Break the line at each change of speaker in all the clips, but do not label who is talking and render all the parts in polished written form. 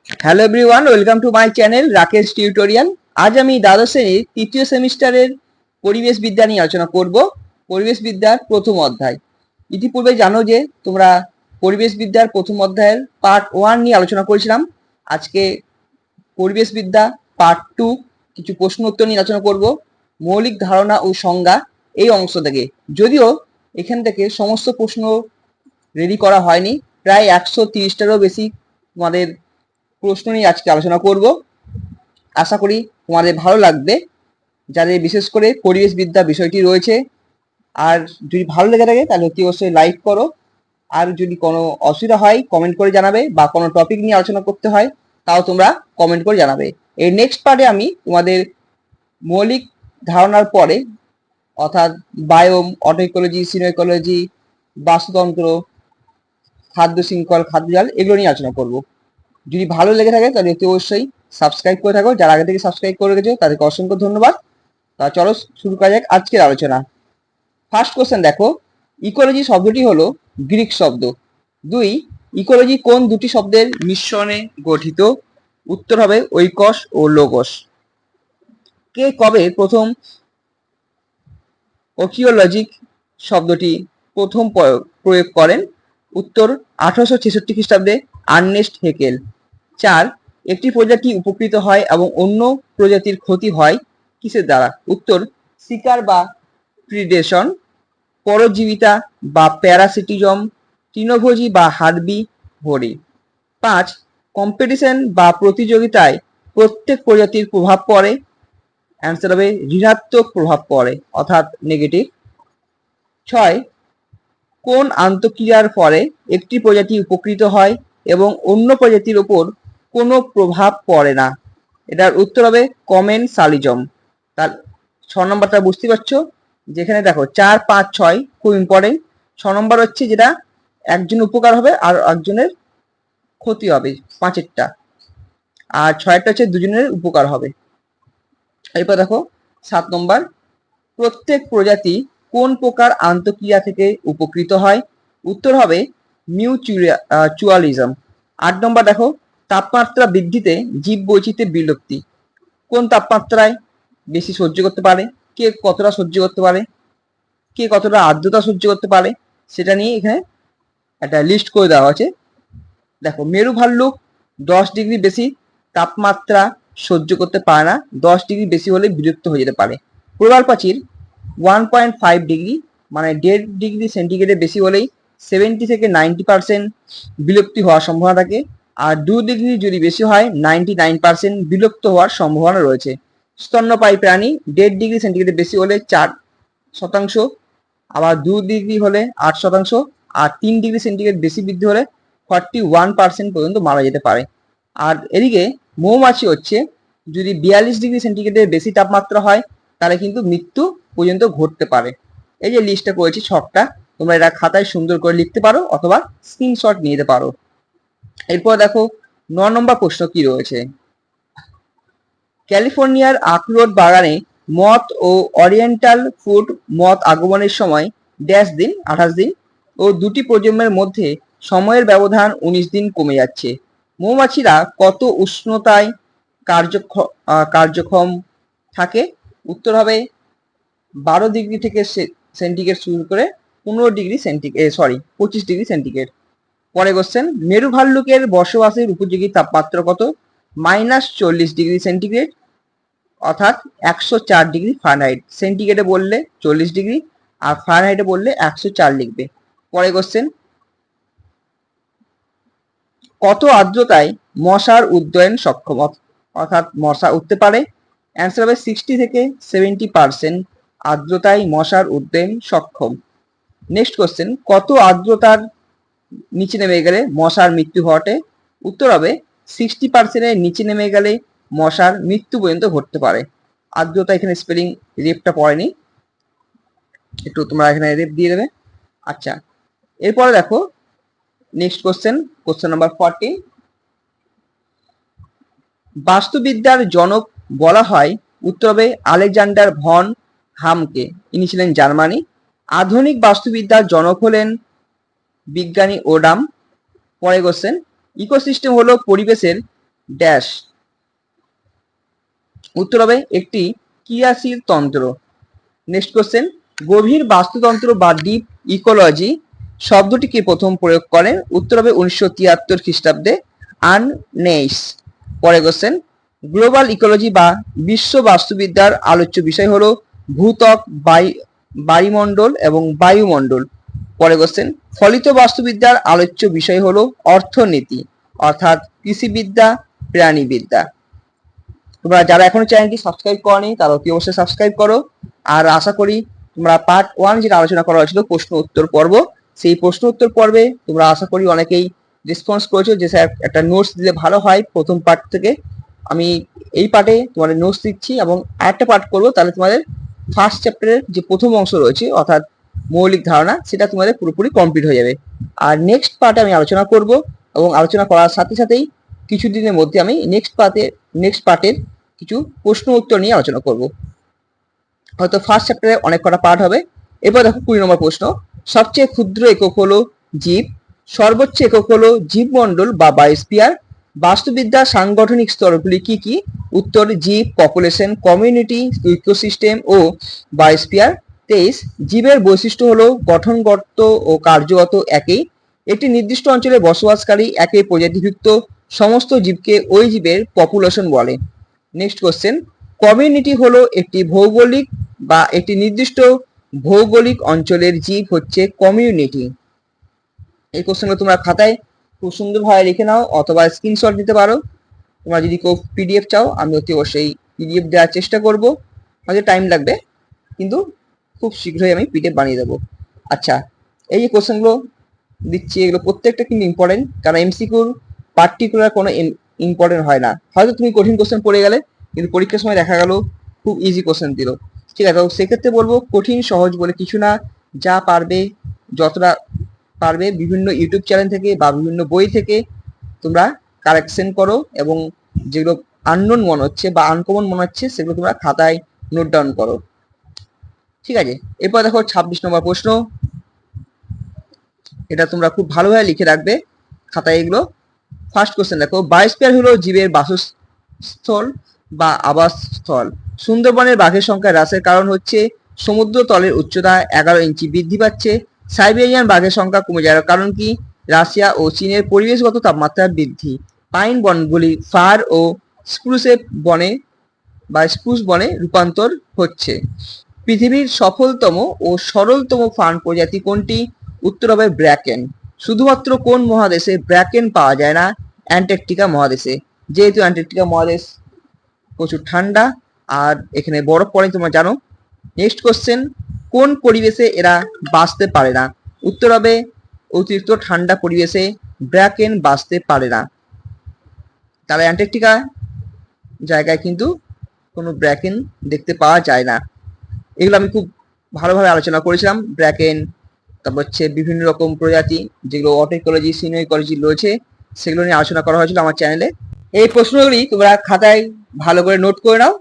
Hello everyone, welcome to my channel Rakesh tutorial. আজ আমি দ্বাদশ শ্রেণীর তৃতীয় সেমিস্টারের পরিবেশ বিদ্যা নিয়ে আলোচনা করব। পরিবেশ বিদ্যার প্রথম অধ্যায়। ইতিপূর্বে জানো যে তোমরা পরিবেশ বিদ্যার প্রথম অধ্যায়ের পার্ট 1 নিয়ে আলোচনা করেছিলাম। আজকে পরিবেশ বিদ্যা পার্ট 2 কিছু প্রশ্ন উত্তর নিয়ে আলোচনা করব। মৌলিক ধারণা ও সংজ্ঞা এই অংশ থেকে, যদিও এখান থেকে সমস্ত প্রশ্ন রেডি করা হয়নি, প্রায় 130টারও বেশি তোমাদের প্রশ্ন নিয়ে আজকে আলোচনা করব। আশা করি তোমাদের ভালো লাগবে, যাদের বিশেষ করে পরিবেশ বিদ্যা বিষয়টি রয়েছে। আর যদি ভালো লেগে থাকে তাহলে অতি অবশ্যই লাইক করো। আর যদি কোনো অসুবিধা হয় কমেন্ট করে জানাবে, বা কোনো টপিক নিয়ে আলোচনা করতে হয় তাও তোমরা কমেন্ট করে জানাবে। এই নেক্সট পার্টে আমি তোমাদের মৌলিক ধারণার পরে, অর্থাৎ বায়োম, অটো ইকোলজি, সিনো ইকোলজি, বাস্তুতন্ত্র, খাদ্য শৃঙ্খল, খাদ্যজাল, এগুলো নিয়ে আলোচনা করব। যদি ভালো লেগে থাকে তাহলে অতি অবশ্যই সাবস্ক্রাইব করে থাকো। যারা আগে থেকে সাবস্ক্রাইব করে রেখেছো তাদেরকে অসংখ্য ধন্যবাদ। তা চলো শুরু করা যাক আজকের আলোচনা। ফার্স্ট কোশ্চেন দেখো, ইকোলজি শব্দটি হলো গ্রিক শব্দ। 2, ইকোলজি কোন দুটি শব্দের মিশ্রণে গঠিত? উত্তর হবে ঐকস ও লোগস। কে কবে প্রথম ওকিওলজিক শব্দটি প্রথম প্রয়োগ করেন? উত্তর 1866 খ্রিস্টাব্দে আর্নেস্ট হেকেল। 4, একটি প্রজাতি উপকৃত হয় এবং অন্য প্রজাতির ক্ষতি হয় কিসের দ্বারা? উত্তর শিকার বা প্রিডেশন, পরজীবিতা বা প্যারাসিটিজম, তৃণভোজী বা হার্বিভোরি। 5, কম্পিটিশন বা প্রতিযোগিতায় প্রত্যেক প্রজাতির প্রভাব পড়ে। অ্যান্সার হবে ঋণাত্মক প্রভাব পড়ে, অর্থাৎ নেগেটিভ। 6, কোন আন্তঃক্রিয়ার ফলে একটি প্রজাতি উপকৃত হয় এবং অন্য প্রজাতির ওপর কোনো প্রভাব পড়ে না? এটার উত্তর হবে কমেনসালিজম। তার 6 নম্বরটা বুঝতে পারছো? যেখানে দেখো 4, 5, 6 খুব ইম্পর্টেন্ট। 6 নম্বর হচ্ছে যেটা একজন উপকার হবে আর একজনের ক্ষতি হবে, 5এরটা। আর 6এরটা হচ্ছে দুজনের উপকার হবে। এরপর দেখো 7 নম্বর, প্রত্যেক প্রজাতি কোন প্রকার আন্তঃক্রিয়া থেকে উপকৃত হয়? উত্তর হবে মিউচুয়ালিজম। 8 নম্বর দেখো, তাপমাত্রা বৃদ্ধিতে জীব বৈচিত্র্যের বিলুপ্তি। কোন তাপমাত্রায় বেশি সহ্য করতে পারে, কে কতটা সহ্য করতে পারে, কে কতটা আর্দ্রতা সহ্য করতে পারে, সেটা নিয়ে এখানে একটা লিস্ট করে দেওয়া আছে। দেখো, মেরু ভাল্লুক 10 ডিগ্রি বেশি তাপমাত্রা সহ্য করতে পারে না, 10 ডিগ্রি বেশি হলে বিরক্ত হয়ে যেতে পারে। প্রবাল প্রাচীর 1.5 ডিগ্রি মানে 1.5 ডিগ্রি সেন্টিগ্রেডের বেশি হলেই 70 থেকে 90% বিলুপ্তি হওয়ার সম্ভাবনা থাকে। আর 2 ডিগ্রি যদি বেশি হয় 99% বিলুপ্ত হওয়ার সম্ভাবনা রয়েছে। স্তন্যপায়ী প্রাণী 1.5 ডিগ্রি সেন্টিগ্রেডের বেশি হলে 4%, আবার 2 ডিগ্রি হলে 8%, আর 3 ডিগ্রি সেন্টিগ্রেড বেশি বৃদ্ধি হলে 41% পর্যন্ত মারা যেতে পারে। আর এদিকে মৌমাছি হচ্ছে, যদি 42 ডিগ্রি সেন্টিগ্রেডের বেশি তাপমাত্রা হয় তাহলে কিন্তু মৃত্যু পর্যন্ত ঘটতে পারে। এই যে লিস্টটা করেছি ছকটা, তোমরা এটা খাতায় সুন্দর করে লিখতে পারো অথবা স্ক্রিনশট নিয়ে নিতে পারো। এরপর দেখো 9 নম্বর প্রশ্ন কি রয়েছে। ক্যালিফোর্নিয়ার আখরোট বাগানে মথ ও অরিয়েন্টাল ফুড মথ আগমনের সময় ড্যাশ দিন 28 দিন ও দুটি প্রজন্মের মধ্যে সময়ের ব্যবধান 19 দিন কমে যাচ্ছে। মৌমাছিরা কত উষ্ণতায় কার্যক্ষম থাকে? উত্তর হবে 12 ডিগ্রি থেকে সেন্টিগ্রেড শুরু করে 15 ডিগ্রি সেন্টিগ্রেড, 25 ডিগ্রি সেন্টিগ্রেড। পরে কোশ্চেন, মেরু ভাল্লুকের বসবাসের উপযোগী তাপমাত্রা কত? -40 ডিগ্রি সেন্টিগ্রেড, অর্থাৎ 104 ডিগ্রি ফারেনহাইট। সেন্টিগ্রেডে বললে 40 ডিগ্রি, আর ফারেনহাইটে বললে 104 লিখবে। পরে কোশ্চেন, কত আর্দ্রতায় মশার উদ্যান সক্ষম, অর্থাৎ মশা উঠতে পারে? অ্যান্সার হবে 60 থেকে 70% আর্দ্রতায় মশার উদ্যান সক্ষম। নেক্সট কোশ্চেন, কত আর্দ্রতার নিচে নেমে গেলে মশার মৃত্যু ঘটে? উত্তর হবে 60%-এর নিচে নেমে গেলে মশার মৃত্যু পর্যন্ত ঘটতে পারে। আর্দ্রতা এখানে স্পেলিং রেপটা পড়েনি, একটু তোমরা এখানে রেপ দিয়ে দেবে। আচ্ছা, এরপরে দেখো নেক্সট কোশ্চেন নাম্বার 14, বাস্তুবিদ্যার জনক বলা হয়? উত্তর হবে আলেকজান্ডার ভন হামকে, ইনি ছিলেন জার্মানি। আধুনিক বাস্তুবিদ্যার জনক হলেন বিজ্ঞানী ওডাম। পরে কোশ্চেন, ইকোসিস্টেম হলো পরিবেশের ড্যাশ। উত্তর হবে একটি ক্রিয়াশীল তন্ত্র। নেক্সট কোশ্চেন, গভীর বাস্তুতন্ত্র বা ডিপ ইকোলজি শব্দটি কে প্রথম প্রয়োগ করেন? উত্তর হবে 1973 খ্রিস্টাব্দে আর্নেইস। পরে কোশ্চেন, গ্লোবাল ইকোলজি বা বিশ্ব বাস্তুবিদ্যার আলোচ্য বিষয় হলো ভূত্বক, বায়ুমণ্ডল এবং বায়ুমণ্ডল। পরে কোশ্চেন, ফলিত বাস্তুবিদ্যার আলোচ্য বিষয় হলো অর্থনীতি অর্থাৎ কৃষিবিদ্যা, প্রাণীবিদ্যা। তোমরা যারা এখনো চ্যানেলটি সাবস্ক্রাইব করনি তারা অতি অবশ্যই সাবস্ক্রাইব করো। আর আশা করি তোমরা পার্ট 1 যেটা আলোচনা করা হয়েছিল প্রশ্ন উত্তর পর্ব, সেই প্রশ্ন উত্তর পর্বে তোমরা আশা করি অনেকেই রেসপন্স করেছো যে স্যার একটা নোটস দিলে ভালো হয় প্রথম পার্ট থেকে। আমি এই পার্টে তোমাদের নোটস দিচ্ছি এবং আরেকটা পার্ট করবো, তাহলে তোমাদের ফার্স্ট চ্যাপ্টারের যে প্রথম অংশ রয়েছে অর্থাৎ মৌলিক ধারণা সেটা তোমাদের পুরোপুরি কমপ্লিট হয়ে যাবে। আর নেক্সট পার্টে আমি আলোচনা করব এবং আলোচনা করার সাথে সাথেই কিছুদিনের মধ্যে আমি নেক্সট পার্টের কিছু প্রশ্ন উত্তর নিয়ে আলোচনা করব। হয়তো ফার্স্ট চ্যাপ্টারে অনেক কটা পার্ট হবে। এবার দেখো 20 নম্বর প্রশ্ন, সবচেয়ে ক্ষুদ্র একক হলো জীব, সর্বোচ্চ একক হলো জীবমণ্ডল বা বায়োস্ফিয়ার। বাস্তুবিদ্যার সাংগঠনিক স্তরগুলি কি কি? উত্তর জীব, পপুলেশন, কমিউনিটি, ইকোসিস্টেম ও বায়োস্ফিয়ার। 23, জীবের বৈশিষ্ট্য হলো গঠনগত ও কার্যগত একই। একটি নির্দিষ্ট অঞ্চলে বসবাসকারী একই প্রজাতিভুক্ত সমস্ত জীবকে ওই জীবের পপুলেশন বলে। নেক্সট কোশ্চেন, কমিউনিটি হলো একটি ভৌগোলিক বা একটি নির্দিষ্ট ভৌগোলিক অঞ্চলের জীব হচ্ছে কমিউনিটি। এই কোশ্চেনগুলো তোমরা খাতায় খুব সুন্দরভাবে লিখে নাও অথবা স্ক্রিনশট নিতে পারো। তোমরা যদি কেউ পিডিএফ চাও আমি অতি অবশ্যই পিডিএফ দেওয়ার চেষ্টা করব, হয়তো টাইম লাগবে কিন্তু খুব শীঘ্রই আমি পিডিএফ বানিয়ে দেবো। আচ্ছা, এই যে কোশ্চেনগুলো দিচ্ছি এগুলো প্রত্যেকটা কিন্তু ইম্পর্টেন্ট, কারণ এমসিকিউর পার্টিকুলার কোনো ইম্পর্টেন্ট হয় না। হয়তো তুমি কঠিন কোশ্চেন পড়ে গেলে কিন্তু পরীক্ষার সময় দেখা গেল খুব ইজি কোশ্চেন দিল, ঠিক আছে? তো সেক্ষেত্রে বলবো কঠিন সহজ বলে কিছু না, যা পারবে যতটা পারবে বিভিন্ন ইউটিউব চ্যানেল থেকে বা বিভিন্ন বই থেকে তোমরা কারেকশন করো এবং যেগুলো আননোন মনে হচ্ছে বা আনকমন মনে হচ্ছে সেগুলো তোমরা খাতায় নোট ডাউন করো, ঠিক আছে? এরপর দেখো 26 নম্বর প্রশ্ন, এটা তোমরা খুব ভালোভাবে লিখে রাখবে খাতায় এগুলো। ফার্স্ট কোশ্চেন দেখো, বায়োস্ফিয়ার হলো জীবের বাসস্থল বা আবাসস্থল। সুন্দরবনের বাঘের সংখ্যা হ্রাসের কারণ হচ্ছে সমুদ্র তলের উচ্চতা 11 ইঞ্চি বৃদ্ধি পাচ্ছে। সাইবেরিয়ান বাঘের সংখ্যা কমে যাওয়ার কারণ কি? রাশিয়া ও চীনের পরিবেশগত তাপমাত্রা বৃদ্ধি। পাইন বনগুলি ফার ও স্প্রুস বনে রূপান্তর হচ্ছে। পৃথিবীর সফলতম ও সরলতম ফার্ন প্রজাতি কোনটি? উত্তর হবে ব্র্যাকেন। শুধুমাত্র কোন মহাদেশে ব্র্যাকেন পাওয়া যায় না? অ্যান্টার্কটিকা মহাদেশে। যেহেতু অ্যান্টার্কটিকা মহাদেশ প্রচুর ঠান্ডা আর এখানে বরফ পড়ে তোমরা জানো। নেক্সট কোশ্চেন, কোন পরিবেশে এরা বাঁচতে পারে না? উত্তর হবে অতিরিক্ত ঠান্ডা পরিবেশে ব্র্যাকেন বাঁচতে পারে না। তাহলে অ্যান্টার্কটিকা জায়গায় কিন্তু কোনো ব্র্যাকেন দেখতে পাওয়া যায় না। এগুলো আমি খুব ভালোভাবে আলোচনা করেছিলাম, ব্র্যাকেন, তারপর হচ্ছে বিভিন্ন রকম প্রজাতি যেগুলো অটোইকোলজি, সিনো ইকোলজি রয়েছে সেগুলো নিয়ে আলোচনা করা হয়েছিল আমার চ্যানেলে। এই প্রশ্নগুলি তোমরা খাতায় ভালো করে নোট করে নাও।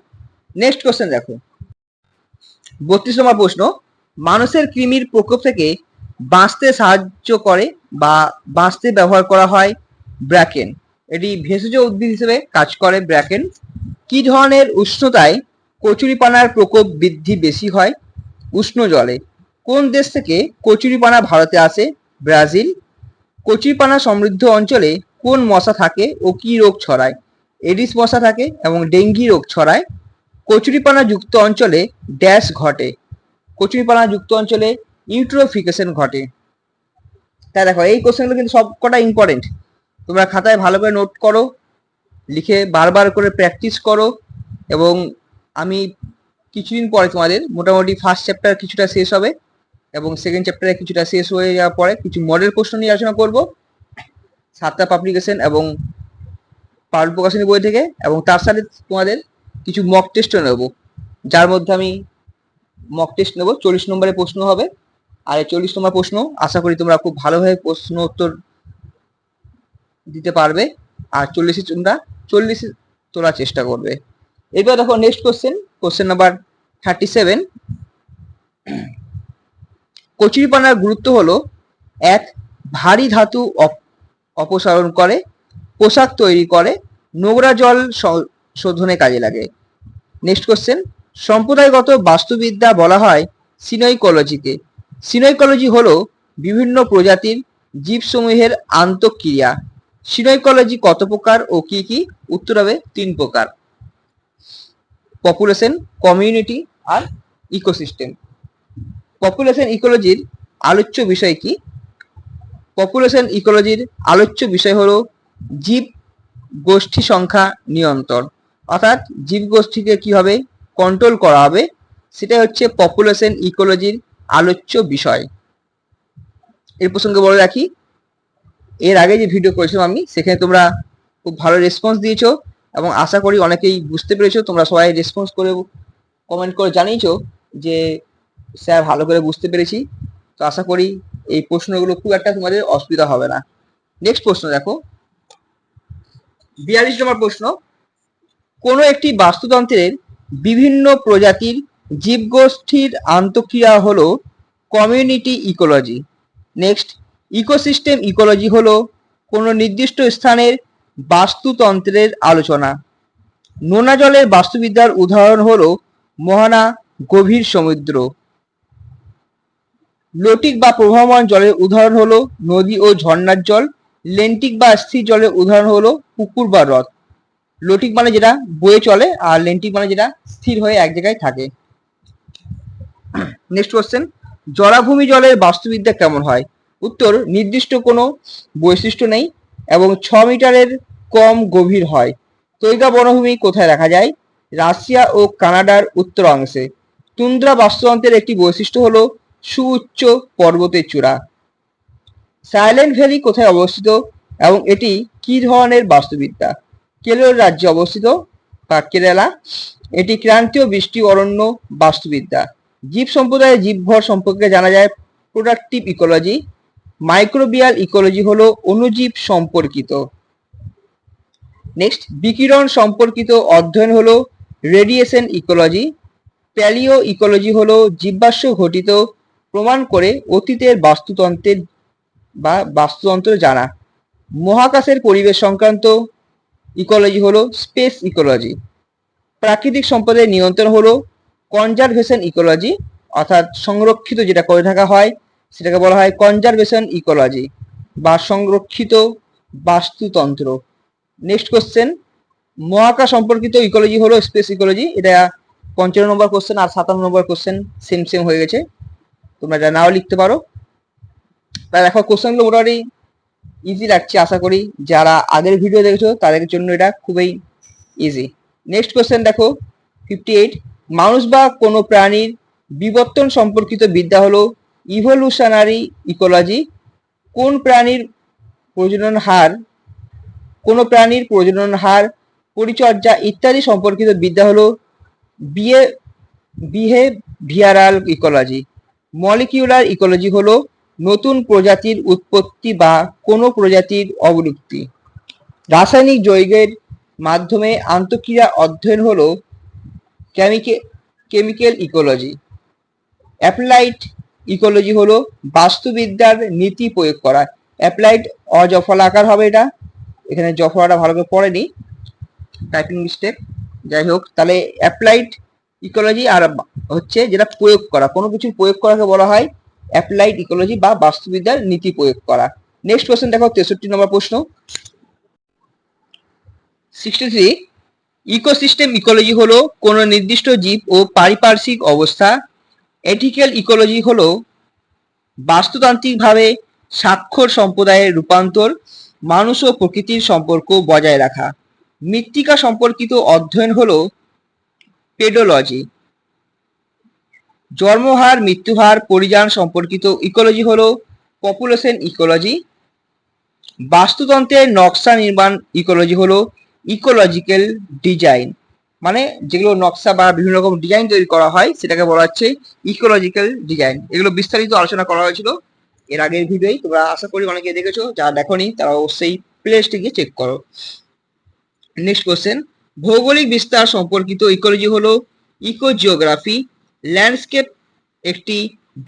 নেক্সট কোশ্চেন দেখো, 32 নম্বর প্রশ্ন, মানুষের কৃমির প্রকোপ থেকে বাঁচতে সাহায্য করে বা বাঁচতে ব্যবহার করা হয় ব্র্যাকেন। এটি ভেষজ উদ্ভিদ হিসেবে কাজ করে ব্র্যাকেন। কি ধরনের উষ্ণতায় কচুরিপানার প্রকোপ বৃদ্ধি বেশি হয়? উষ্ণ জলে। কোন দেশ থেকে কচুরিপানা ভারতে আসে? ব্রাজিল। কচুরিপানা সমৃদ্ধ অঞ্চলে কোন মশা থাকে ও কি রোগ ছড়ায়? এডিস মশা থাকে এবং ডেঙ্গি রোগ ছড়ায়। কচুরিপানা যুক্ত অঞ্চলে ড্যাশ ঘটে। কচুরিপানা যুক্ত অঞ্চলে ইউট্রোফিকেশন ঘটে। তাই দেখো এই কোশ্চেনগুলো কিন্তু সব কটা ইম্পর্টেন্ট, তোমরা খাতায় ভালো করে নোট করো, লিখে বারবার করে প্র্যাকটিস করো। এবং আমি কিছুদিন পরে তোমাদের মোটামুটি ফার্স্ট চ্যাপ্টার কিছুটা শেষ হবে এবং সেকেন্ড চ্যাপ্টারে কিছুটা শেষ হয়ে যাওয়ার পরে কিছু মডেল প্রশ্ন নিয়ে আলোচনা করব সাতটা পাবলিকেশন এবং পারুল প্রকাশনী বই থেকে, এবং তার সাথে তোমাদের কিছু মক টেস্টও নেব, যার মধ্যে আমি মক টেস্ট নেব 40 নম্বরের প্রশ্ন হবে। আর এই 40 নম্বর প্রশ্ন আশা করি তোমরা খুব ভালোভাবে প্রশ্ন উত্তর দিতে পারবে আর 40 তোলার চেষ্টা করবে। এবার দেখো নেক্সট কোশ্চেন নাম্বার 37, কচুরিপানার গুরুত্ব হলো 1, ভারী ধাতু অপসারণ করে, পোশাক তৈরি করে, নোংরা জল শোধনে কাজে লাগে। নেক্সট কোশ্চেন, সম্প্রদায়গত বাস্তুবিদ্যা বলা হয় সিনোইকোলজিকে। সিনোইকোলজি হলো বিভিন্ন প্রজাতির জীবসমূহের আন্তঃক্রিয়া। সিনোইকোলজি কত প্রকার ও কি কি? উত্তর হবে 3 প্রকার: পপুলেশন, কমিউনিটি আর ইকোসিস্টেম। পপুলেশন ইকোলজির আলোচ্য বিষয় কি? পপুলেশন ইকোলজির আলোচ্য বিষয় হলো জীব গোষ্ঠী সংখ্যা নিয়ন্ত্রণ, অর্থাৎ জীব গোষ্ঠীকে কিভাবে কন্ট্রোল করা হবে, সেটা হচ্ছে পপুলেশন ইকোলজির আলোচ্য বিষয়। এর প্রসঙ্গে বলে রাখি, এর আগে যে ভিডিও করেছিলাম আমি, সেখানে তোমরা খুব ভালো রেসপন্স দিয়েছো এবং আশা করি অনেকেই বুঝতে পেরেছো। তোমরা সবাই রেসপন্স করে কমেন্ট করে জানিয়েছো যে স্যার ভালো করে বুঝতে পেরেছি। তো আশা করি এই প্রশ্নগুলো খুব একটা তোমাদের অসুবিধা হবে না। নেক্সট প্রশ্ন দেখো, 42 নম্বর প্রশ্ন, কোনো একটি বাস্তুতন্ত্রের বিভিন্ন প্রজাতির জীবগোষ্ঠীর আন্তঃক্রিয়া হলো community ecology. Next, ecosystem ecology হলো কোনো নির্দিষ্ট স্থানের বাস্তুতন্ত্রের আলোচনা। নোনা জলের বাস্তুবিদ্যার উদাহরণ হলো মোহনা, গভীর সমুদ্র। লোটিক বা প্রবাহমান জলের উদাহরণ হলো নদী ও ঝর্ণার জল। লেন্টিক বা স্থির জলের উদাহরণ হলো পুকুর বা হ্রদ। লোটিক মানে যেটা বয়ে চলে, আর লেন্টিক মানে যেটা স্থির হয়ে এক জায়গায় থাকে। নেক্সট কোশ্চেন, জলাভূমি জলের বাস্তুবিদ্যা কেমন হয়? উত্তর, নির্দিষ্ট কোনো বৈশিষ্ট্য নেই এবং 6 মিটারের কম গভীর হয়। তৈগা বনভূমি কোথায় দেখা যায়? রাশিয়া ও কানাডার উত্তর অংশে। তুন্দ্রা বাস্তুতন্ত্রের একটি বৈশিষ্ট্য হলো সুউচ্চ পর্বতের চূড়া। সাইলেন্ট ভ্যালি কোথায় অবস্থিত এবং এটি কি ধরনের বাস্তুবিদ্যা? কেরল রাজ্যে অবস্থিত বা কেরালা। এটি ক্রান্তীয় বৃষ্টি অরণ্য বাস্তুবিদ্যা। জীব সম্প্রদায়ের জীবভর সম্পর্কে জানা যায় প্রোডাক্টিভ ইকোলজি। মাইক্রোবিয়াল ইকোলজি হলো অণুজীব সম্পর্কিত। নেক্সট, বিকিরণ সম্পর্কিত অধ্যয়ন হলো রেডিয়েশন ইকোলজি। প্যালিও ইকোলজি হলো জীবাশ্ম ঘটিত প্রমাণ করে অতীতের বাস্তুতন্ত্র জানা। মহাকাশের পরিবেশ সংক্রান্ত ইকোলজি হলো স্পেস ইকোলজি। প্রাকৃতিক সম্পদের নিয়ন্ত্রণ হলো কনজারভেশন ইকোলজি, অর্থাৎ সংরক্ষিত যেটা করে থাকা হয় সেটাকে বলা হয় কনজারভেশন ইকোলজি বা সংরক্ষিত বাস্তুতন্ত্র। নেক্সট কোশ্চেন, মহাকাশ সম্পর্কিত ইকোলজি হলো স্পেস ইকোলজি। এটা 55 নম্বর কোশ্চেন আর 57 নম্বর কোশ্চেন সেম হয়ে গেছে, তোমরা যা নাও লিখতে পারো। তাই দেখো কোশ্চেনগুলো মোটামুটি ইজি লাগছে, আশা করি যারা আগের ভিডিও দেখেছো তাদের জন্য এটা খুবই ইজি। নেক্সট কোশ্চেন দেখো 58, মানুষ বা কোনো প্রাণীর বিবর্তন সম্পর্কিত বিদ্যা হলো ইভলিউশনারি ইকোলজি। কোন প্রাণীর প্রজনন হার, পরিচর্যা ইত্যাদি সম্পর্কিত বিদ্যা হলো বিহেভিয়ারাল ইকোলজি। মলিকিউলার ইকোলজি হলো নতুন প্রজাতির উৎপত্তি বা কোনো প্রজাতির অবলুপ্তি। রাসায়নিক যৌগের মাধ্যমে আন্তঃক্রিয়া অধ্যয়ন হলো কেমিক্যাল ইকোলজি। অ্যাপ্লাইড ইকোলজি হলো বাস্তুবিদ্যার নীতি প্রয়োগ করা। অ্যাপ্লাইড অজফলাকার হবে, এটা এখানে জফলাটা ভালো করে পড়েনি, টাইপিং মিস্টেক। যাই হোক, তাহলে অ্যাপ্লাইড ইকোলজি আর হচ্ছে যেটা প্রয়োগ করা, কোনো কিছু প্রয়োগ করাকে বলা হয় অ্যাপ্লাইড ইকোলজি বা বাস্তুবিদ্যার নীতি প্রয়োগ করা। নেক্সট কোশ্চেন দেখো 63 নম্বর প্রশ্ন, 63, ইকোসিস্টেম ইকোলজি হলো কোনো নির্দিষ্ট জীব ও পারিপার্শ্বিক অবস্থা। এথিক্যাল ইকোলজি হলো বাস্তুতান্ত্রিকভাবে স্বাক্ষর সম্প্রদায়ের রূপান্তর, মানুষ ও প্রকৃতির সম্পর্ক বজায় রাখা। মৃত্তিকা সম্পর্কিত অধ্যয়ন হলো পেডোলজি। জন্মহার, মৃত্যুহার, পরিযান সম্পর্কিত ইকোলজি হলো পপুলেশন ইকোলজি। বাস্তুতন্ত্রের নকশা নির্মাণ ইকোলজি হলো ইকোলজিক্যাল ডিজাইন, মানে যেগুলো নকশা বা বিভিন্ন রকম ডিজাইন তৈরি করা হয় সেটাকে বলা হচ্ছে ইকোলজিক্যাল ডিজাইন। এগুলো বিস্তারিত আলোচনা করা হয়েছিল এর আগের ভিডিওই, তোমরা আশা করি অনেকে দেখেছো, যারা দেখোনি তারা অবশ্যই প্লেলিস্টে গিয়ে চেক করো। নেক্সট কোশ্চেন, ভৌগোলিক বিস্তার সম্পর্কিত ইকোলজি হলো ইকোজিওগ্রাফি। ল্যান্ডস্কেপ একটি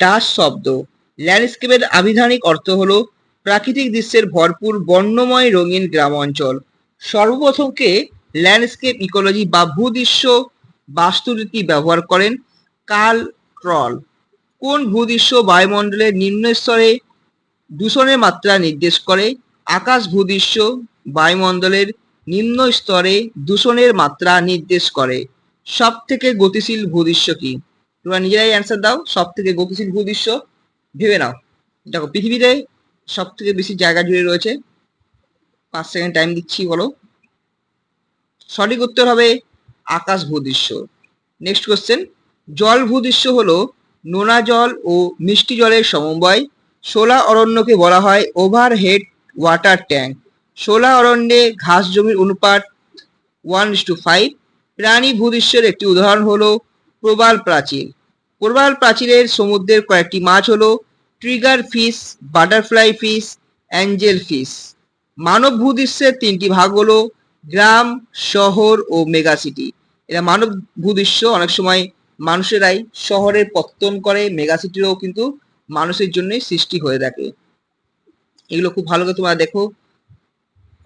ডাচ শব্দ। ল্যান্ডস্কেপের আবিধানিক অর্থ হলো প্রাকৃতিক দৃশ্যের ভরপুর বর্ণময় রঙিন গ্রাম অঞ্চল। সর্বপ্রথম কে ল্যান্ডস্কেপ ইকোলজি বা ভূদৃশ্য বাস্তুরীতি ব্যবহার করেন? Carl Troll. কোন ভূদৃশ্য বায়ুমণ্ডলের নিম্ন স্তরে দূষণের মাত্রা নির্দেশ করে? আকাশ ভূদৃশ্য বায়ুমণ্ডলের নিম্ন স্তরে দূষণের মাত্রা নির্দেশ করে। সব থেকে গতিশীল ভূদৃশ্য কি? তোমরা নিজেরাই অ্যান্সার দাও। সব থেকে গতিশীল ভূদৃশ্য ভেবে নাও। দেখো পৃথিবীতে সব থেকে বেশি জায়গা জুড়ে রয়েছে। 5 সেকেন্ড টাইম দিচ্ছি, বলো। সঠিক উত্তর হবে আকাশ ভূদৃশ্য। নেক্সট কোশ্চেন, জল ভূদৃশ্য হলো নোনা জল ও মিষ্টি জলের সমন্বয়। শোলা অরণ্যকে বলা হয় ওভারহেড ওয়াটার ট্যাঙ্ক। শোলা অরণ্যে ঘাস জমির অনুপাত 1:5। প্রাণী ভূদৃশ্যের একটি উদাহরণ হলো প্রবাল প্রাচীর। প্রবাল প্রাচীরের সমুদ্রের কয়েকটি মাছ হলো trigger fish, butterfly fish, angel fish. মানব ভূদৃশ্যের 3টি ভাগ হলো গ্রাম, শহর ও মেগাসিটি। এরা মানব ভূদৃশ্য, অনেক সময় মানুষেরাই শহরের পত্তন করে, মেগাসিটিরও কিন্তু মানুষের জন্যই সৃষ্টি হয়ে থাকে। এগুলো খুব ভালো করে তোমরা দেখো,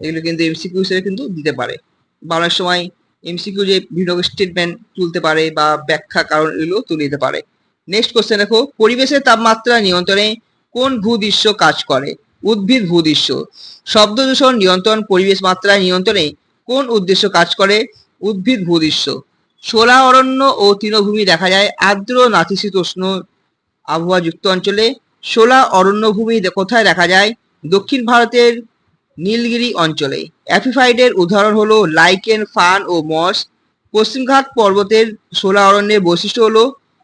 এগুলো কিন্তু এমসিকিউ হিসেবে কিন্তু দিতে পারে, বা অনেক সময় এমসিকিউ যে বিভিন্ন স্টেটমেন্ট তুলতে পারে বা ব্যাখ্যা কারণ এগুলো তুলে দিতে পারে। নেক্সট কোশ্চেন দেখো, পরিবেশের তাপমাত্রা নিয়ন্ত্রণে কোন ভূদৃশ্য কাজ করে? উদ্ভিদ ভূদৃশ্য। শব্দ দূষণ নিয়ন্ত্রণ, পরিবেশ মাত্রা নিয়ন্ত্রণে কোন উদ্দেশ্য কাজ করে? উদ্ভিদ ভূদৃশ্য। শোলা অরণ্য ও তৃণভূমি দেখা যায় আর্দ্র নাতিশীতোষ্ণ আবহাওয়াযুক্ত অঞ্চলে। শোলা অরণ্যভূমি কোথায় দেখা যায়? দক্ষিণ ভারতের নীলগিরি অঞ্চলে। অ্যাপিফাইডের উদাহরণ হলো লাইকেন, ফার্ন ও মস। পশ্চিমঘাট পর্বতের শোলা অরণ্যের বৈশিষ্ট্য হলো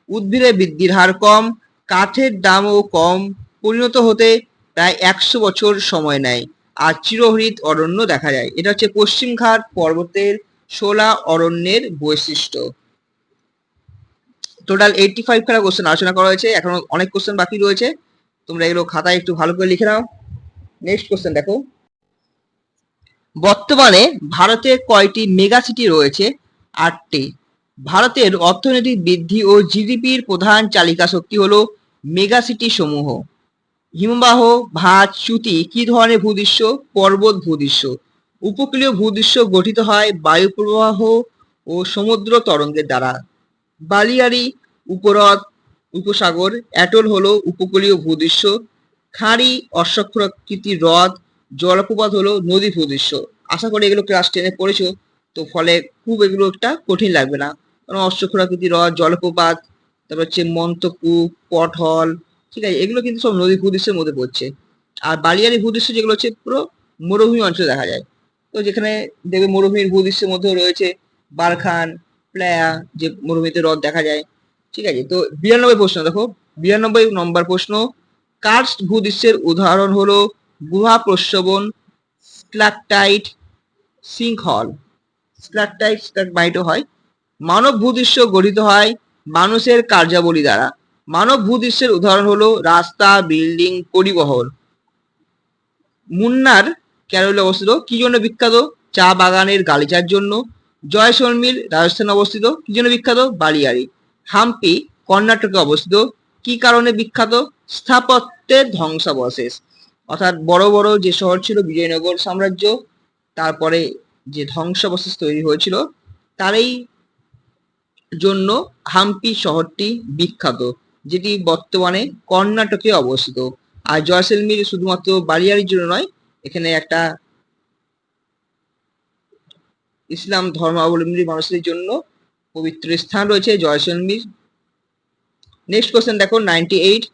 উদ্ভিদের বৃদ্ধির হার কম, কাঠের দামও কম, পরিণত হতে প্রায় 100 বছর সময় নেয়, আর চিরহরিত অরণ্য দেখা যায়। এটা হচ্ছে পশ্চিমঘাট পর্বতের শোলা অরণ্যের বৈশিষ্ট্য। টোটাল 85 খানা কোশ্চেন আলোচনা করা হয়েছে, এখনো অনেক কোশ্চেন বাকি রয়েছে, তোমরা এগুলো খাতায় একটু ভালো করে লিখে নাও। নেক্সট কোশ্চেন দেখো, বর্তমানে ভারতে কয়টি মেগাসিটি রয়েছে? 8টি। ভারতের অর্থনৈতিক বৃদ্ধি ও জিডিপির প্রধান চালিকা শক্তি হলো মেগাসিটি সমূহ। হিমবাহ, ভাঁজ, চ্যুতি কি ধরনের ভূদৃশ্য? পর্বত ভূদৃশ্য। উপকূলীয় ভূদৃশ্য গঠিত হয় বায়ু প্রবাহ ও সমুদ্র তরঙ্গের দ্বারা। বালিয়াড়ি, উপহ্রদ, উপসাগর, অ্যাটল হলো উপকূলীয় ভূদৃশ্য। খাঁড়ি, অশ্বক্ষুরাকৃতির হ্রদ, জলপ্রপাত হলো নদী ভূদৃশ্য। আশা করি এগুলো ক্লাস 10-এ পড়েছো, তো ফলে খুব এগুলো একটা কঠিন লাগবে না, কারণ অশ্বক্ষুরাকৃতির হ্রদ, জলপ্রপাত, তারপর হচ্ছে মন্তকূপ, পটহল, ঠিক আছে, এগুলো কিন্তু সব নদী ভূদৃশ্যের মধ্যে পড়ছে। আর বালিয়াড়ি ভূদৃশ্য যেগুলো হচ্ছে পুরো মরুভূমি অঞ্চলে দেখা যায়। তো যেখানে দেখবে মরুভূমির ভূদৃশ্যের মধ্যেও রয়েছে বারখান, প্লায়া, যে মরুভূমিতে হ্রদ দেখা যায়। ঠিক আছে, তো 92 প্রশ্ন দেখো, 92 নম্বর প্রশ্ন, কার্স্ট ভূদৃশ্যের উদাহরণ হলো গুহা প্রস্রবণ, স্ট্যালাকটাইট, সিঙ্কহল। স্ট্যালাকটাইট স্ট্যালাকমাইটও হয়। মানব ভূদৃশ্য গঠিত হয় মানুষের কার্যাবলী দ্বারা। মানব ভূদৃশ্যের উদাহরণ হলো রাস্তা, বিল্ডিং, পরিবহন। মুন্নার কেরলে অবস্থিত, কি জন্য বিখ্যাত? চা বাগানের গালিচার জন্য। জয়সলমীর রাজস্থানে অবস্থিত, কি জন্য বিখ্যাত? বালিয়াড়ি। হাম্পি কর্ণাটকে অবস্থিত, কি কারণে বিখ্যাত? স্থাপত্যের ধ্বংসাবশেষ। অর্থাৎ বড় বড় যে শহর ছিল বিজয়নগর সাম্রাজ্য, তারপরে যে ধ্বংসাবশেষ তৈরি হয়েছিল, তারই জন্য হাম্পি শহরটি বিখ্যাত, যেটি বর্তমানে কর্ণাটকে অবস্থিত। আর জয়সলমীর শুধুমাত্র বালিয়াড়ির জন্য নয়, এখানে একটা ইসলাম ধর্মাবলম্বী মানুষদের জন্য পবিত্র স্থান রয়েছে জয়সলমীর। নেক্সট কোশ্চেন দেখো, 98,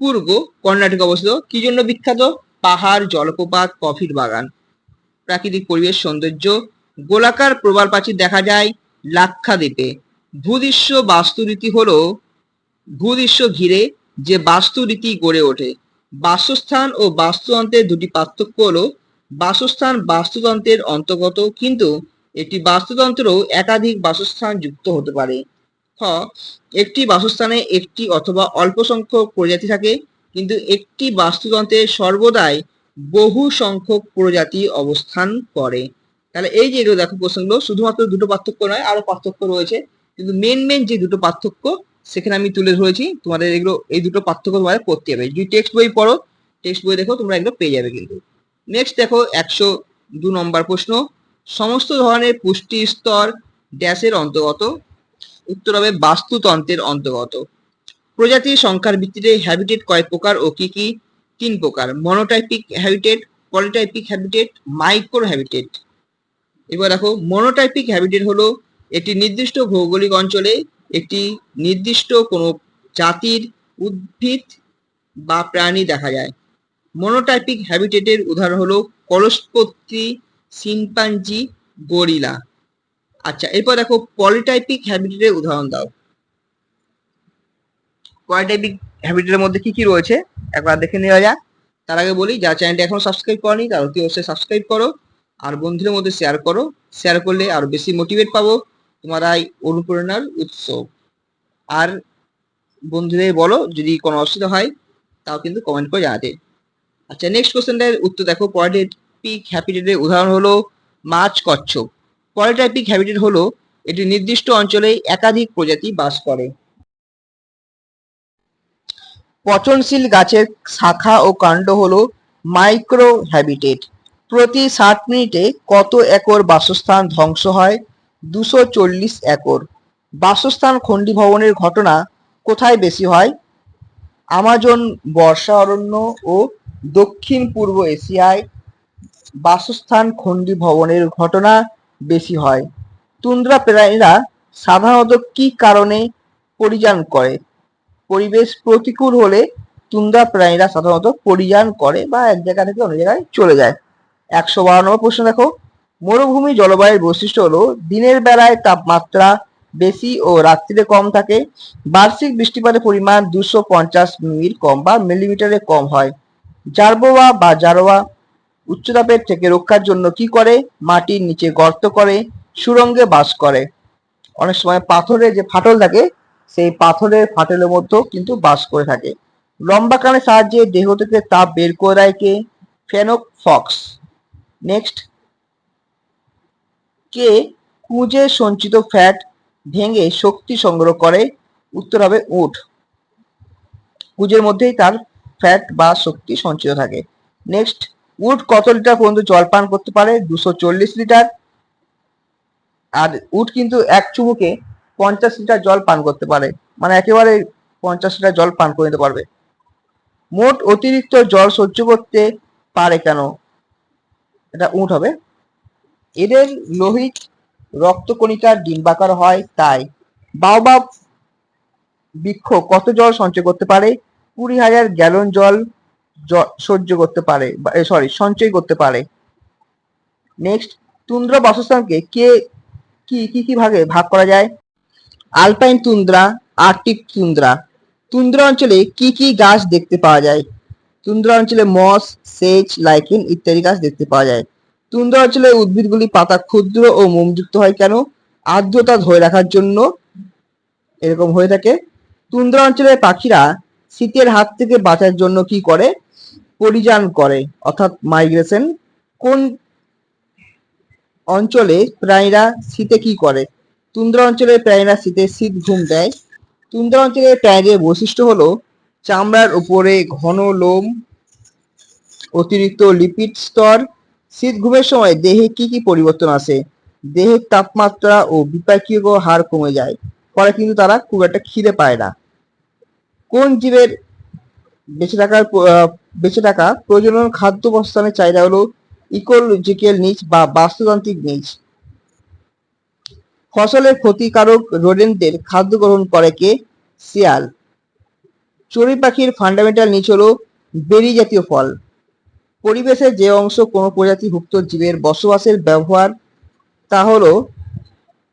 পূর্ব কর্ণাটকে অবস্থিত, কি জন্য বিখ্যাত? পাহাড়, জলপ্রপাত, কফির বাগান। প্রাকৃতিক পরিবেশ সৌন্দর্য। গোলাকার প্রবাল প্রাচীর দেখা যায় লাক্ষাদ্বীপে। ভূদৃশ্য বাস্তুরীতি হলো ভূদৃশ্য ঘিরে যে বাস্তুরীতি গড়ে ওঠে। বাসস্থান ও বাস্তুতন্ত্রের দুটি পার্থক্য হলো বাসস্থান বাস্তুতন্ত্রের অন্তর্গত, কিন্তু একটি বাস্তুতন্ত্রেও একাধিক বাসস্থান যুক্ত হতে পারে। খ, একটি বাসস্থানে একটি অথবা অল্প সংখ্যক প্রজাতি থাকে, কিন্তু একটি বাস্তুতন্ত্রে সর্বদাই বহু সংখ্যক প্রজাতি অবস্থান করে। তাহলে এই যে এগুলো দেখো প্রশ্নগুলো, শুধুমাত্র দুটো পার্থক্য নয়, আরো পার্থক্য রয়েছে, কিন্তু মেন যে দুটো পার্থক্য সেখানে আমি তুলে ধরেছি। তোমাদের এগুলো এই দুটো পার্থক্য তোমাদের পড়তে হবে। যদি টেক্সট বই পড়ো, টেক্সট বই দেখো, তোমরা এগুলো পেয়ে যাবে কিন্তু। নেক্সট দেখো 102 নম্বর প্রশ্ন, সমস্ত ধরনের পুষ্টি স্তর ড্যাশের অন্তর্গত। উত্তর হবে বাস্তুতন্ত্রের অন্তর্গত। প্রজাতির সংখ্যার ভিত্তিতে হ্যাবিটেট কয় প্রকার ও কি কি? 3 প্রকার। মনোটাইপিক হ্যাবিটেট, পলিটাইপিক হ্যাবিটেট, মাইক্রো হ্যাবিটেট। এবার দেখো, মনোটাইপিক হ্যাবিটেট হলো একটি নির্দিষ্ট ভৌগোলিক অঞ্চলে একটি নির্দিষ্ট কোনো জাতির উদ্ভিদ বা প্রাণী দেখা যায়। মনোটাইপিক হ্যাবিটেটের উদাহরণ হলো কলসপত্রী, শিম্পাঞ্জি, গরিলা। আচ্ছা, এরপর দেখো পলিটাইপিক হ্যাবিটেটের উদাহরণ দাও। পলিটাইপিক হ্যাবিটেটের মধ্যে কি কি রয়েছে একবার দেখে নেওয়া যাক। তার আগে বলি, যারা চ্যানেলটি এখনো সাবস্ক্রাইব করনি তারা অতি অবশ্যই সাবস্ক্রাইব করো, আর বন্ধুদের মধ্যে শেয়ার করো। শেয়ার করলে আরো বেশি মোটিভেট পাবো, তোমার এই অনুপ্রেরণার উৎস। আর বন্ধুদের বলো যদি কোনো অসুবিধা হয় তাও কিন্তু কমেন্ট করে জানাতে। আচ্ছা, নেক্সট কোশ্চেনটার উত্তর দেখো। পলিটাইপিক হ্যাবিটেটের উদাহরণ হলো মাছ, কচ্ছপ। পলিটাইপিক হ্যাবিটেট হলো একটি নির্দিষ্ট অঞ্চলে একাধিক প্রজাতি বাস করে। পচনশীল গাছের শাখা ও কাণ্ড হলো মাইক্রো হ্যাবিটেট। প্রতি 60 মিনিটে কত একর বাসস্থান ধ্বংস হয়? 240 একর। বাসস্থান খণ্ডীভবনের ঘটনা কোথায় বেশি হয়? আমাজন বর্ষা অরণ্য ও দক্ষিণ পূর্ব এশিয়ায় বাসস্থান খণ্ডীভবনের ঘটনা বেশি হয়। তুন্দ্রা প্রাণীরা সাধারণত কি কারণে পরিযান করে? পরিবেশ প্রতিকূল হলে তুন্দ্রা প্রাণীরা সাধারণত পরিযান করে বা এক জায়গা থেকে অন্য জায়গায় চলে যায়। 112 নম্বর প্রশ্ন দেখো। মরুভূমি জলবায়ুর বৈশিষ্ট্য হলো দিনের বেলায় তাপমাত্রা বেশি ও রাত্রিরে কম থাকে। বার্ষিক বৃষ্টিপাতের পরিমাণ 250 মিলি কম বা মিলিমিটারে কম হয়। জারবোয়া বা জারোয়া উচ্চতাপের থেকে রক্ষার জন্য কি করে? মাটির নিচে গর্ত করে, সুড়ঙ্গে বাস করে। অনেক সময় পাথরে যে ফাটল থাকে সেই পাথরের ফাটলের মধ্যেও কিন্তু বাস করে থাকে। লম্বা কানের সাহায্যে দেহ থেকে তাপ বের করে দেয় কে? ফেনক ফক্স। নেক্সট, কে কুঁজে সঞ্চিত ফ্যাট ভেঙে শক্তি সংগ্রহ করে? উত্তর হবে উট। কুঁজের মধ্যেই তার ফ্যাট বা শক্তি সঞ্চিত থাকে। নেক্সট, উট কত লিটার পর্যন্ত জল পান করতে পারে? 240 লিটার। আর উট কিন্তু এক চুমুকে 50 লিটার জল পান করতে পারে, মানে একেবারে 50 লিটার জল পান করে নিতে পারবে। মোট অতিরিক্ত জল সহ্য করতে পারে কেন? এটা উট হবে। এদের লোহিত রক্তকণিকার ডিম্বাকার হয় তাই। বাওবাব বৃক্ষ কত জল সঞ্চয় করতে পারে? 20,000 গ্যালন জল সঞ্চয় করতে পারে। নেক্সট, তুন্দ্রা বাসস্থানকে কি ভাগে ভাগ করা যায়? Alpine tundra, Arctic tundra. Tundra অঞ্চলে কি কি গাছ দেখতে পাওয়া যায়? তুন্দ্রা অঞ্চলে মস, সেজ, লাইকেন ইত্যাদি গাছ দেখতে পাওয়া যায়। তুন্দ্রা অঞ্চলের উদ্ভিদগুলি পাতা ক্ষুদ্র ও মোমযুক্ত হয় কেন? আর্দ্রতা ধরে রাখার জন্য এরকম হয়ে থাকে। তুন্দ্রা অঞ্চলের পাখিরা শীতের হাত থেকে বাঁচার জন্য কি করে? পরিযান করে অর্থাৎ মাইগ্রেশন। কোন অঞ্চলে প্রাণীরা শীতে কি করে? তুন্দ্রা অঞ্চলের প্রাণীরা শীতে শীত ঘুম দেয়। তুন্দ্রা অঞ্চলের প্রাণীদের বৈশিষ্ট্য হলো চামড়ার উপরে ঘন লোম, অতিরিক্ত লিপিড স্তর। শীত ঘুমের সময় দেহে কি কি পরিবর্তন আসে? দেহের তাপমাত্রা ও বিপাকীয় হার কমে যায়, ফলে কিন্তু তারা খুব একটা খিদে পায় না। কোন জীবের বেঁচে থাকা প্রজনন খাদ্য বস্থানের চাহিদা হলো ইকোলজিক্যাল নিচ বা বাস্তুতান্ত্রিক নিচ। ফসলের ক্ষতিকারক রোডেন্টদের খাদ্য গ্রহণ করে কে? শিয়াল। চড়ুই পাখির ফান্ডামেন্টাল নিচ হলো বেরি জাতীয় ফল। পরিবেশের যে অংশ কোনো প্রজাতিভুক্ত জীবের বসবাসের ব্যবহার তা হলো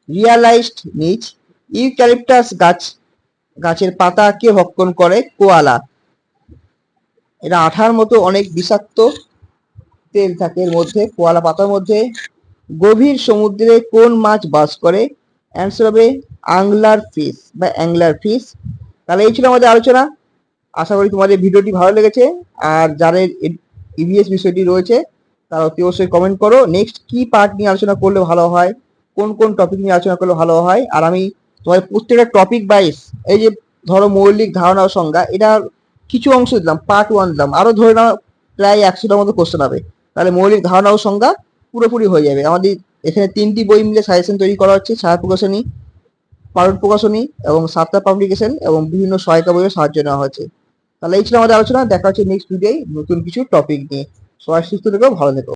রিয়ালাইজড নিচ। ইউক্যালিপটাস গাছের পাতা কে ভক্ষণ করে? কোয়ালা। এটা আঠার মতো অনেক বিষাক্ত তেল থাকে এর মধ্যে, কোয়ালা পাতার মধ্যে। গভীর সমুদ্রে কোন মাছ বাস করে? অ্যান্সার হবে আংলার ফিশ বা অ্যাংলার ফিশ। তাহলে এই ছিল আমাদের আলোচনা। আশা করি তোমাদের ভিডিওটি ভালো লেগেছে। আর যাদের ইভিএস বিষয়টি রয়েছে তারা অতি অবশ্যই কমেন্ট করো নেক্সট কি পার্ট নিয়ে আলোচনা করলে ভালো হয়, কোন কোন টপিক নিয়ে আলোচনা করলে ভালো হয়। আর আমি তোমাদের প্রত্যেকটা টপিক ওয়াইজ, এই যে ধরো মৌলিক ধারণা ও সংজ্ঞা, এটা কিছু অংশ দিলাম, পার্ট 1 দিলাম, আরো ধরে নাও প্রায় 100টার মতো কোশ্চেন হবে, তাহলে মৌলিক ধারণা ও সংজ্ঞা পুরোপুরি হয়ে যাবে। আমাদের এখানে 3টি বই মিলে সাজেশন তৈরি করা হচ্ছে, ছায়া প্রকাশনী, পারুল প্রকাশনী এবং সাতটা পাবলিকেশন এবং বিভিন্ন সহায়িকা বইয়ের সাহায্য নেওয়া হয়েছে। তাহলে এই ছিল আমাদের আলোচনা। দেখা হচ্ছে নেক্সট ভিডিওয় নতুন কিছু টপিক নিয়ে। সবাই সুস্থ থেকো, ভালো থেকো।